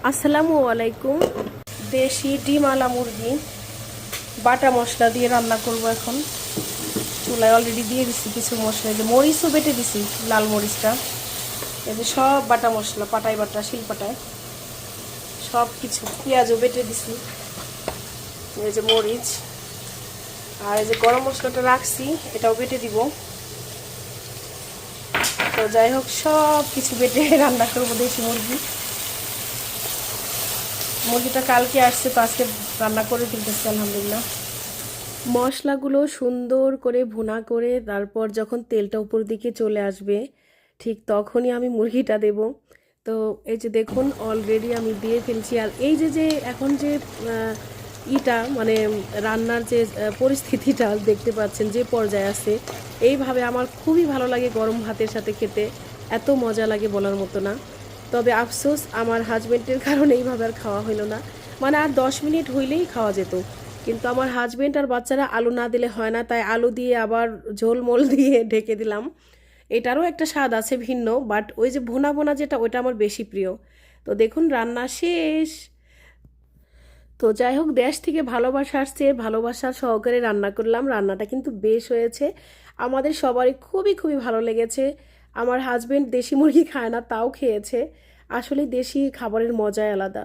আসসালামু আলাইকুম। দেশি ডিমওয়ালা মুরগি বাটা মশলা দিয়ে রান্না করব। এখন চুলায় অলরেডি দিয়ে দিছি কিছু মশলা, এই যে মরিচও বেটে দিছি, লাল মরিচটা, এই যে সব বাটা মশলা, পাটায় বাটা, শিলপাটায় সব কিছু, পেঁয়াজও বেটে দিছি, এই যে মরিচ, আর এই যে গরম মশলাটা রাখছি এটাও বেটে দিব। তো যাই হোক, সব কিছু বেটে রান্না করবো দেশি মুরগিটা কালকে আসছে, তো আজকে রান্না করে দিতেছি আলহামদুলিল্লাহ। মশলাগুলো সুন্দর করে ভুনা করে তারপর যখন তেলটা উপর দিকে চলে আসবে ঠিক তখনই আমি মুরগিটা দেব। তো এই যে দেখুন অলরেডি আমি দিয়ে ফেলছি। আর এই যে যে এখন যে মানে রান্নার যে পরিস্থিতিটা দেখতে পাচ্ছেন, যে পর্যায়ে আছে, এইভাবে আমার খুবই ভালো লাগে গরম ভাতের সাথে খেতে, এত মজা লাগে বলার মতো না। তবে আফসোস আমার হাজব্যান্ডের কারণে এইভাবে আর খাওয়া হলো না। মানে আর 10 মিনিট হইলেই খাওয়া যেত, কিন্তু আমার হাজব্যান্ড আর বাচ্চারা আলু না দিলে হয় না, তাই আলু দিয়ে আবার ঝোলমোল দিয়ে ঢেকে দিলাম। এটারও একটা স্বাদ আছে ভিন্ন, বাট ওই যে ভুনা ভুনা যেটা, ওইটা আমার বেশি প্রিয়। তো দেখুন রান্না শেষ। তো যাই হোক, দেশ থেকে ভালোবাসা আসছে, ভালোবাসার সহকারে রান্না করলাম। রান্নাটা কিন্তু বেশ হয়েছে, আমাদের সবারই খুবই খুবই ভালো লেগেছে। আমার হাজব্যান্ড দেশি মুরগি খায় না, তাও খেয়েছে। আসলে দেশি খাবারের মজাই আলাদা।